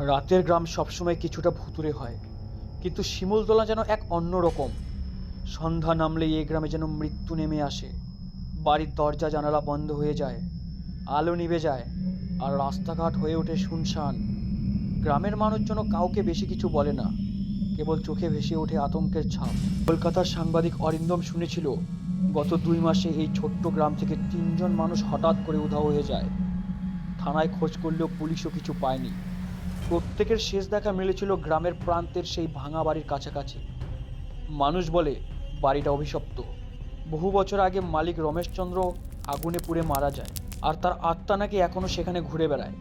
রাতের গ্রাম সবসময় কিছুটা ভুতুড়ে হয়, কিন্তু শিমুলতলা যেন এক অন্যরকম। সন্ধ্যা নামলেই এই গ্রামে যেন মৃত্যু নেমে আসে। বাড়ির দরজা জানালা বন্ধ হয়ে যায়, আলো নিভে যায়, আর রাস্তাঘাট হয়ে ওঠে শুনশান। গ্রামের মানুষ যেন কাউকে বেশি কিছু বলে না, কেবল চোখে ভেসে ওঠে আতঙ্কের ছাপ। কলকাতার সাংবাদিক অরিন্দম শুনেছিল গত 2 মাসে এই ছোট্ট গ্রাম থেকে 3জন মানুষ হঠাৎ করে উধাও হয়ে যায়। থানায় খোঁজ করলেও পুলিশও কিছু পায়নি। প্রত্যেকের শেষ দেখা মিলেছিল গ্রামের প্রান্তের সেই ভাঙা বাড়ির কাছাকাছি। মানুষ বলে বাড়িটা অভিশপ্ত। বহু বছর আগে মালিক রমেশচন্দ্র আগুনে পুড়ে মারা যায়, আর তার আত্মা নাকি এখনো সেখানে ঘুরে বেড়ায়।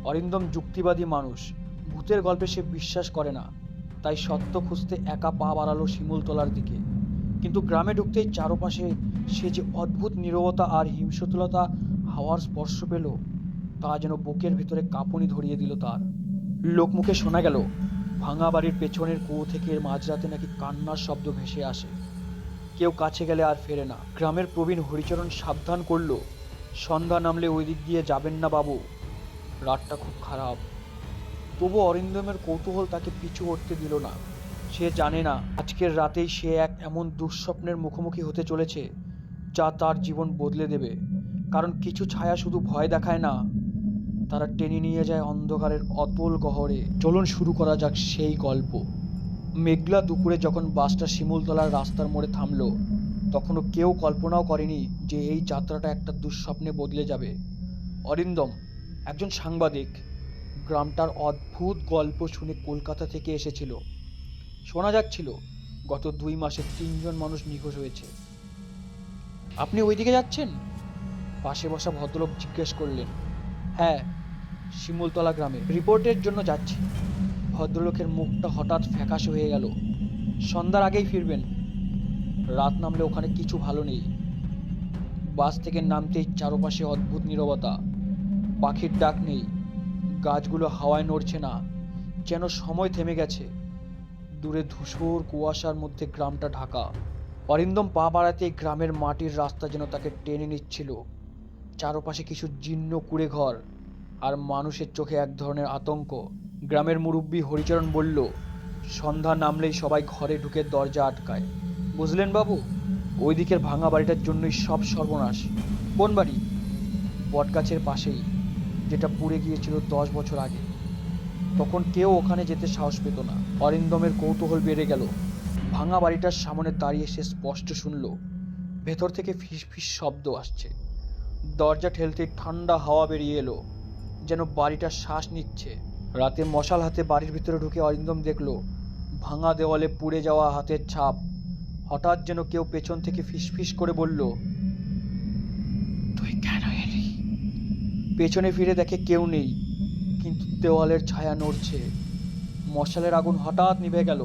অরিন্দম যুক্তিবাদী মানুষ, ভূতের গল্পে সে বিশ্বাস করে না। তাই সত্য খুঁজতে একা পা বাড়ালো শিমুলতলার দিকে। কিন্তু গ্রামে ঢুকতেই চারপাশে সে যে অদ্ভুত নীরবতা আর হিংস্রতা হাওয়ার স্পর্শ পেল, তা যেন বুকের ভিতরে কাঁপুনি ধরিয়ে দিল তার। লোকমুখে শোনা গেল ভাঙা বাড়ির পেছনের কুয়ো থেকে মাঝরাতে নাকি কান্নার শব্দ ভেসে আসে। কেউ কাছে গেলে আর ফেরে না। গ্রামের প্রবীণ হরিচরণ সাবধান করলো, সন্ধ্যা নামলে ওই দিক দিয়ে যাবেন না বাবু, রাতটা খুব খারাপ। তবু অরিন্দমের কৌতূহল তাকে পিছু হটতে দিল না। সে জানে না আজকের রাতেই সে এক এমন দুঃস্বপ্নের মুখোমুখি হতে চলেছে যা তার জীবন বদলে দেবে। কারণ কিছু ছায়া শুধু ভয় দেখায় না, তারা টেনে নিয়ে যায় অন্ধকারের অতল গহরে। চলুন শুরু করা যাক সেই গল্প। মেঘলা দুপুরে যখন বাসটা শিমুলতলার রাস্তার মোড়ে থামলো, তখনও কেউ কল্পনাও করেনি যে এই যাত্রাটা একটা দুঃস্বপ্নে বদলে যাবে। অরিন্দম একজন সাংবাদিক, গ্রামটার অদ্ভুত গল্প শুনে কলকাতা থেকে এসেছিল। শোনা যাচ্ছিল গত 2 মাসে 3জন মানুষ নিখোঁজ হয়েছে। আপনি ওইদিকে যাচ্ছেন? পাশে বসা ভদ্রলোক জিজ্ঞেস করলেন। হ্যাঁ, শিমুলতলা গ্রামে রিপোর্টের জন্য যাচ্ছি। ভদ্রলোকের মুখটা হঠাৎ ফ্যাকাশে হয়ে গেল। সন্ধ্যার আগেই ফিরবেন? রাত নামলে ওখানে কিছু ভালো নেই। বাস থেকে নামতেই চারপাশে অদ্ভুত নীরবতা। পাখির ডাক নেই, গাছগুলো হাওয়ায় নড়ছে না, যেন সময় থেমে গেছে। দূরে ধূসর কুয়াশার মধ্যে গ্রামটা ঢাকা। অরিন্দম পা বাড়াতেই গ্রামের মাটির রাস্তা যেন তাকে টেনে নিচ্ছিল। চারপাশে কিছু জীর্ণ কুঁড়ে ঘর, আর মানুষের চোখে এক ধরনের আতঙ্ক। গ্রামের মুরব্বী হরিচরণ বলল, সন্ধ্যা নামলেই সবাই ঘরে ঢুকে দরজা আটকায়। বুঝলেন বাবু, ওই দিকের ভাঙা বাড়িটার জন্যই সব সর্বনাশ। কোন বাড়ি? বটগাছের পাশেই, যেটা পুড়ে গিয়েছিল 10 বছর আগে। তখন কেউ ওখানে যেতে সাহস পেত না। অরিন্দমের কৌতূহল বেড়ে গেল। ভাঙা বাড়িটার সামনে দাঁড়িয়ে সে স্পষ্ট শুনল ভেতর থেকে ফিস ফিস শব্দ আসছে। দরজা ঠেলতেই ঠান্ডা হাওয়া বেরিয়ে এলো, যেন বাড়িটা শ্বাস নিচ্ছে। রাতে মশাল হাতে বাড়ির ভিতরে ঢুকে অরিন্দম দেখল ভাঙা দেওয়ালে পুড়ে যাওয়া হাতের ছাপ। হঠাৎ যেন কেউ পেছন থেকে ফিসফিস করে বলল, তুই কেন এলি? পেছনে ফিরে দেখে কেউ নেই, কিন্তু দেওয়ালের ছায়া নড়ছে। মশালের আগুন হঠাৎ নিভে গেল,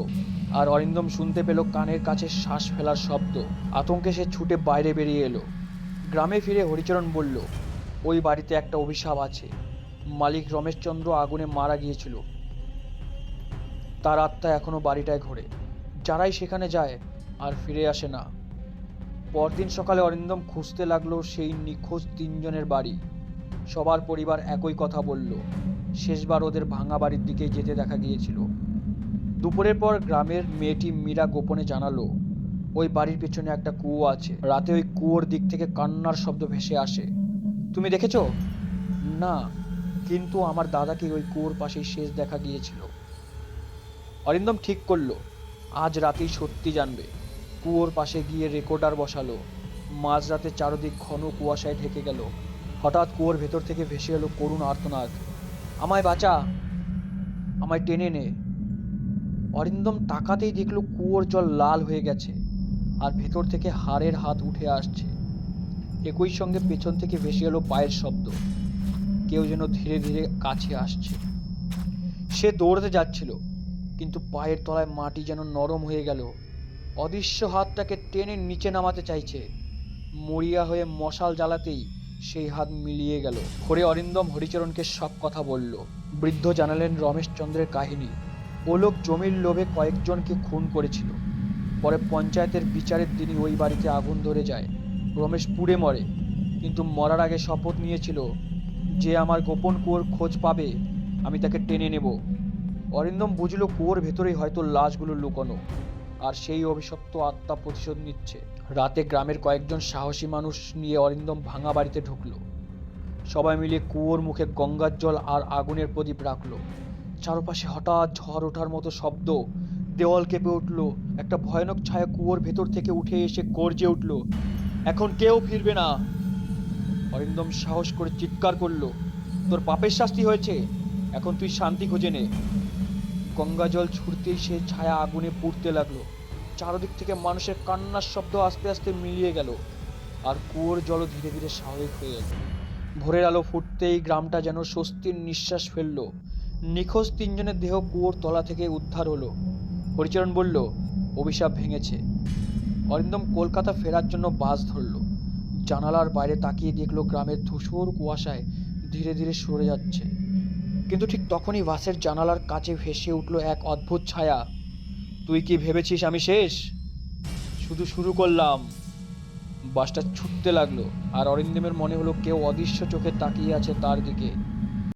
আর অরিন্দম শুনতে পেল কানের কাছে শ্বাস ফেলার শব্দ। আতঙ্কে সে ছুটে বাইরে বেরিয়ে এলো। গ্রামে ফিরে হরিচরণ বলল, ওই বাড়িতে একটা অভিশাপ আছে। মালিক রমেশচন্দ্র আগুনে মারা গিয়েছিল, তার আত্মা এখনো বাড়িটায় ঘোরে। যারাই সেখানে যায় আর ফিরে আসে না। পরদিন সকালে অরিন্দম খুঁজতে লাগলো সেই নিখোঁজ 3জনের বাড়ি। সবার পরিবার একই কথা বলল, শেষবার ওদের ভাঙা বাড়ির দিকেই যেতে দেখা গিয়েছিল। দুপুরের পর গ্রামের মেয়েটি মীরা গোপনে জানালো, ওই বাড়ির পেছনে একটা কুয়ো আছে। রাতে ওই কুয়োর দিক থেকে কান্নার শব্দ ভেসে আসে। তুমি দেখেছো? না, কিন্তু আমার দাদাকে ওই কুয়োর পাশেই শেষ দেখা গিয়েছিল। অরিন্দম ঠিক করলো আজ রাতেই সত্যি জানবে। কুয়োর পাশে গিয়ে রেকর্ডার বসালো। মাঝরাতে চারদিক ঘন কুয়াশায় ঢেকে গেল। হঠাৎ কুয়োর ভেতর থেকে ভেসে এলো করুণ আর্তনাদ, আমায় বাঁচা, আমায় টেনে নে। অরিন্দম তাকাতেই দেখলো কুয়োর জল লাল হয়ে গেছে, আর ভেতর থেকে হাড়ের হাত উঠে আসছে। একই সঙ্গে পেছন থেকে ভেসে এলো পায়ের শব্দ, কেউ যেন ধীরে ধীরে কাছে আসছে। সে দৌড়তে যাচ্ছিল, কিন্তু পায়ের তলায় মাটি যেন নরম হয়ে গেল। অদৃশ্য হাতটাকে টেনে নিচে নামাতে চাইছে। মরিয়া হয়ে মশাল জ্বালাতেই সেই হাত মিলিয়ে গেল। ঘরে অরিন্দম হরিচরণকে সব কথা বলল। বৃদ্ধ জানালেন রমেশচন্দ্রের কাহিনী। ও লোক জমির লোভে কয়েকজনকে খুন করেছিল। পরে পঞ্চায়েতের বিচারের দিনই ওই বাড়িতে আগুন ধরে যায়। রমেশ পুড়ে মরে, কিন্তু মরার আগে শপথ নিয়েছিল, যে আমার গোপন কুয়োর খোঁজ পাবে আমি তাকে টেনে নেব। অরিন্দম বুঝল কুয়োর ভেতরেই হয়তো লাশগুলো লুকোনো, আর সেই অভিশপ্ত আত্মা প্রতিশোধ নিচ্ছে। রাতে গ্রামের কয়েকজন সাহসী মানুষ নিয়ে অরিন্দম ভাঙা বাড়িতে ঢুকলো। সবাই মিলে কুয়োর মুখে গঙ্গার জল আর আগুনের প্রদীপ রাখলো। চারপাশে হঠাৎ ঝড় ওঠার মতো শব্দ, দেওয়াল কেঁপে উঠল। একটা ভয়ানক ছায়া কুয়োর ভেতর থেকে উঠে এসে গর্জে উঠল, এখন কেউ ফিরবে না। অরিন্দম সাহস করে চিৎকার করলো, তোর পাপের শাস্তি হয়েছে, এখন তুই শান্তি খুঁজে নে। গঙ্গা জল ছুটতেই সে ছায়া আগুনে পুড়তে লাগলো। চারদিক থেকে মানুষের কান্নার শব্দ আস্তে আস্তে মিলিয়ে গেল, আর কুয়োর জলও ধীরে ধীরে স্বাভাবিক হয়ে এলো। ভোরের আলো ফুটতেই গ্রামটা যেন স্বস্তির নিঃশ্বাস ফেলল। নিখোঁজ তিনজনের দেহ কুয়োর তলা থেকে উদ্ধার হলো। হরিচরণ বলল, অভিশাপ ভেঙেছে। অরিন্দম কলকাতা ফেরার জন্য বাস ধরল। জানালার বাইরে তাকিয়ে দেখলো গ্রামের ধূসর কুয়াশায় ধীরে ধীরে সরে যাচ্ছে। কিন্তু ঠিক তখনই বাসের জানালার কাছে ভেসে উঠল এক অদ্ভুত ছায়া। তুই কি ভেবেছিস আমি শেষ? শুধু শুরু করলাম। বাসটা ছুটতে লাগলো, আর অরিন্দমের মনে হলো কেউ অদৃশ্য চোখে তাকিয়ে আছে তার দিকে।